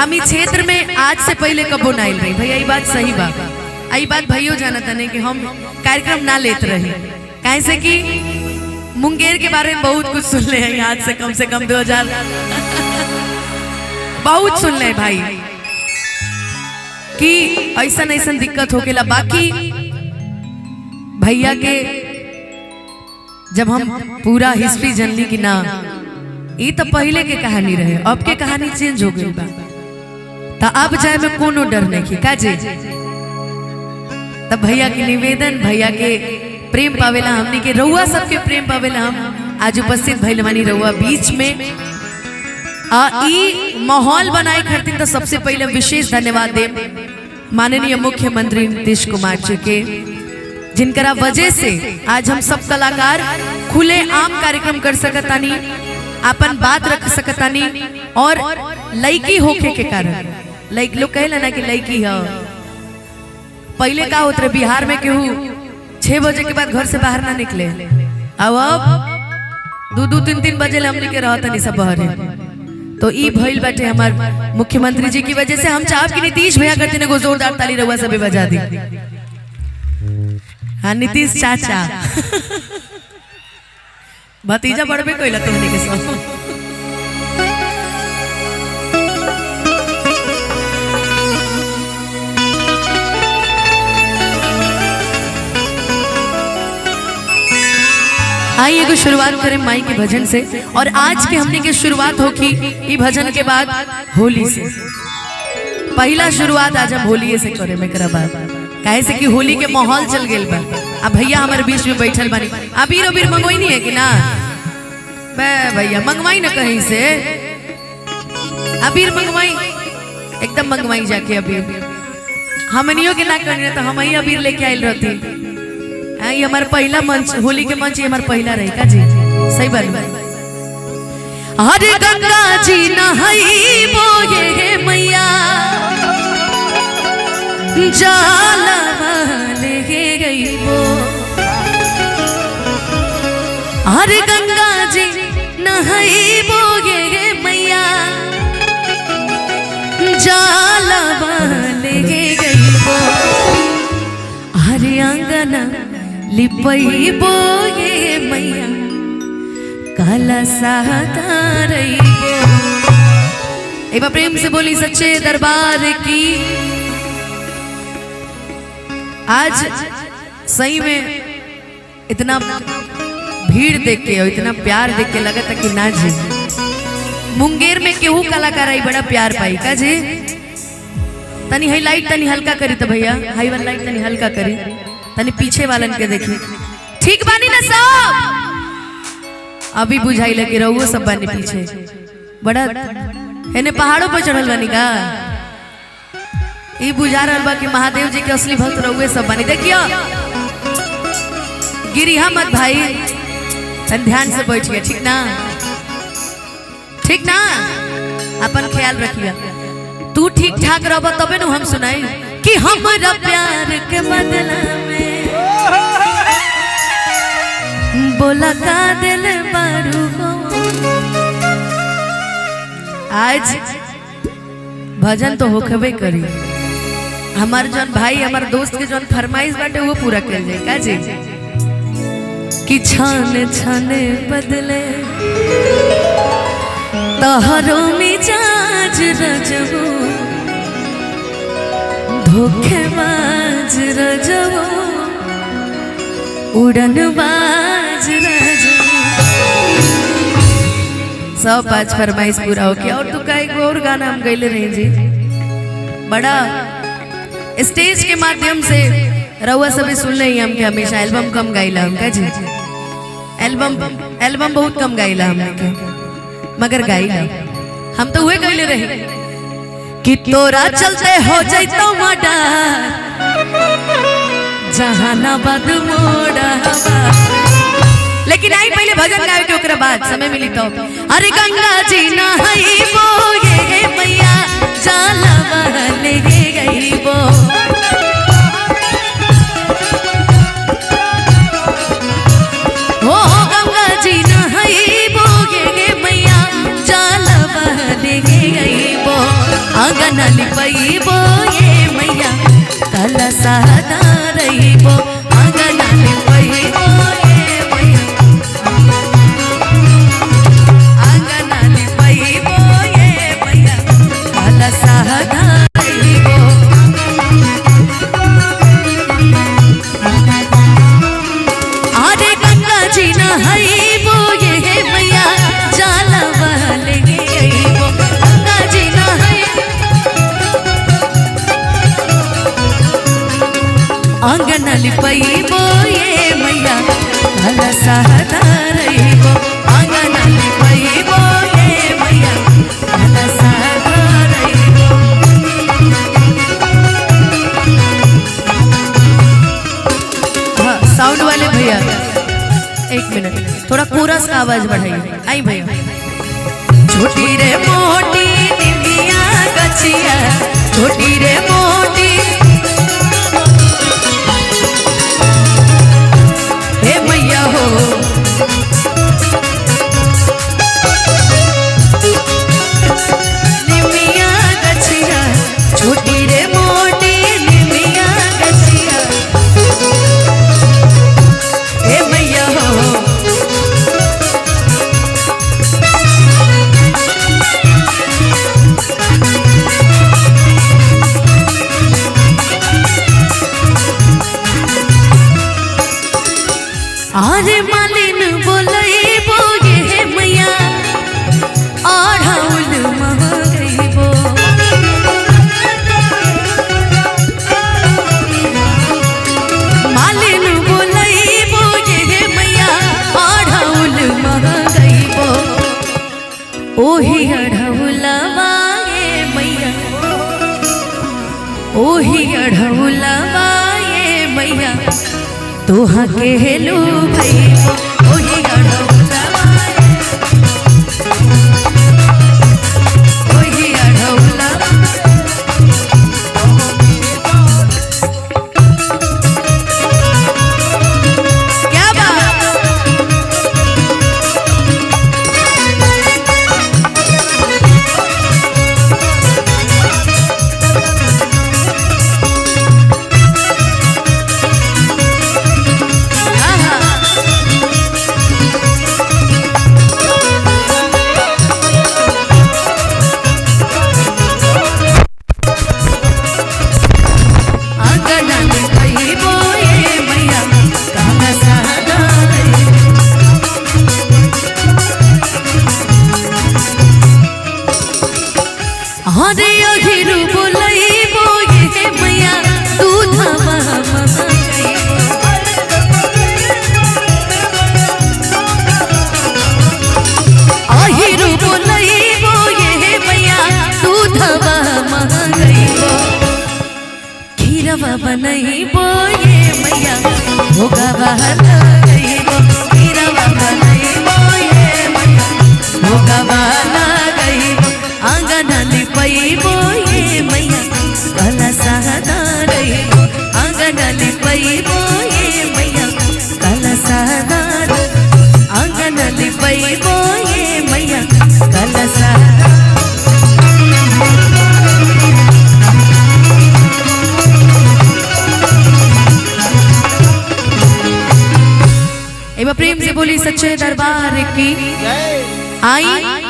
हम इस क्षेत्र में आज से पहले कबो ना आइल रही भैया, ये बात सही बात। आई बात भैया जानता नहीं कि हम कार्यक्रम ना लेते रहे, कैसे कि मुंगेर के बारे में बहुत कुछ सुन ले हैं आज से कम 2000 बहुत सुन ले भाई कि ऐसा ऐसा दिक्कत होकेला। बाकी भैया के जब हम पूरा हिस्ट्री जानली कि ना ये तो पहले के कहानी रहे, अब के कहानी चेंज हो गई बा, तो अब जाए में कोनो डर नहीं का जे। तब भैया के निवेदन, भैया के प्रेम पावेला, हमनी के रउआ सबके प्रेम पावेला। हम आज उपस्थित भइल बानी रउआ बीच में ई माहौल बनाए खातिर तो सबसे पहले विशेष धन्यवाद दे माननीय मुख्यमंत्री नीतीश कुमार जी के, जिनकरा वजह से आज हम सब कलाकार खुले आम कार्यक्रम कर सकतानी, अपन बात रख सकतानी। और लड़की होके के कारण लड़की लोग कहेला ना कि लड़की है, पहले का होत रहे बिहार में केहू 6 बजे के बाद घर से बाहर ना निकले, अब 2-3 बजे हमने के रहता नहीं सब बहरे। तो ई भइल बाटे हमार मुख्यमंत्री जी की वजह से। हम चाहब कि नीतीश भैया करते ने जोरदार ताली रउआ सब बजा दी। हाँ नीतीश चाचा भतीजा बढ़बे कोई तुमने के सब। आइए एगो शुरुआत करें माई के भजन से। और आज के हमने के शुरुआत होगी ये भजन के बाद होली से। पहला शुरुआत आज हम होली से करे में करा बात, काहे से कि होली के माहौल चल गेल बा। अब भैया हमारे बीच में बैठल बानी, अबीर अबीर मंगवाई नहीं है कि ना भैया, मंगवाई ना कहीं से अबीर, मंगवाई एकदम मंगवाई जाके अबीर। हमनियों के ना करनी तो हम ही अबीर लेके आयल रहती। ये हमारा पहला मंच, होली के मंच ये हमारा पहला रहेगा जी, सही बात। हरे गंगा जी नहाई बोए मैया जाला ले गई वो, हरे गंगा जी नहाई बोए मैया जाला ले गई वो, हरे अंगना लिपई बोए मैया काला साधारई बो। एक बार प्रेम से बोली सच्चे दरबार की। आज सही में इतना भीड़ देख के और इतना प्यार देख के लगा था कि ना जी मुंगेर में केहू कलाकार आई बड़ा प्यार पाई का जी। तनी हाई लाइट तनी हल्का करी तो भैया, हाई वाला लाइट तनी हल्का करी, तनी पीछे वालन के देखी। ठीक बानी ना सब? अभी बुझाई लगे रहो सब बानी पीछे बड़ा एने पहाड़ों पर चढ़ल बानी का, ये बुझा रहा बा कि महादेव जी के असली भक्त रहुए सब बानी। देखियो गिरिहा मत भाई, ध्यान से बैठ गया, ठीक ना? ठीक ना? अपन ख्याल रखिया। तू ठीक ठाक रहो तबे न हम सुनाई कि हमरा प्यार के बदला में बोला का दिल बारू हो। आज भजन तो होखबे करी, हमार जन भाई हमार दोस्त के जन फरमाइश बाटे वो पूरा कर जाए का जी। कि छाने छाने बदले तहरो मिजाज रजबू, धोखेबाज रजबू, उड़नबाज रजबू। सब आज फरमाइश पूरा हो गया। और तो का एक और गाना हम गैले रहे जी, बड़ा स्टेज के माध्यम से रउआ सभी सुन रही हम के हमेशा एल्बम कम गाइला हम का जी, एल्बम बहुत कम गाइला हमने के, मगर गाइला हम तो हुए गैले रहे कि तोरा चलते हो जैतो मडा जहानाबाद मोड़ा। लेकिन आई पहले भजन गावे के ओकरा बाद समय मिली तो। अरे गंगा जी नहाई बोए मैया जाला बहले गई बो, हो गंगा जी नहाई बोए मैया जाला बहले गई बो। आंगन लिपइबो ये मैया कलसा धरइबो आंगन लिपइबो ये मैया आंगन लिपइबो ये मैया कलसा धरइबो आरे गंगा जी नहाइबो ये मैया जलवा लेके अइबो गंगा जी आंगन लिपइबो ये मैया कलसा धरइबो आंगन लिपइबो ये मैया कलसा धरइबो। हाँ साउंड वाले भैया एक मिनट थोड़ा कोरस का आवाज बढ़ाइए। आई भैया छोटी रे मोटी निमिया गछिया छोटी रे मोटी हे मैया हो निमिया गछिया छोटी रे मोटी निमिया गछिया हे मैया हो आरे मालिन बोलइबो ये मैया आढ़ाउल महगइबो मालिन बोलइबो ये मैया आढ़ाउल महगइबो ओही अढ़ौलवा ये मैया ओही अढ़ौलवा ये मैया तोहा के लो भइबो ओही अढ़ौलवा ओही अढ़ौलवा क्या बात हरे अहिरु बोलइबो ये मैया दूधवा अहिरु बोलइबो ये मैया दूधवा महगइबो खीरवा बनइबो ये मैया भोगवा लगइबो खीरवा बनइबो ये मैया भोगवा लगइबो आंगन लिपइबो ये मैया कलसा धरइबो आंगन लिपइबो ये मैया कलसा धरइबो आंगन लिपइबो ये मैया कलसा एक बार प्रेम से बोली सच्चे दरबार की आई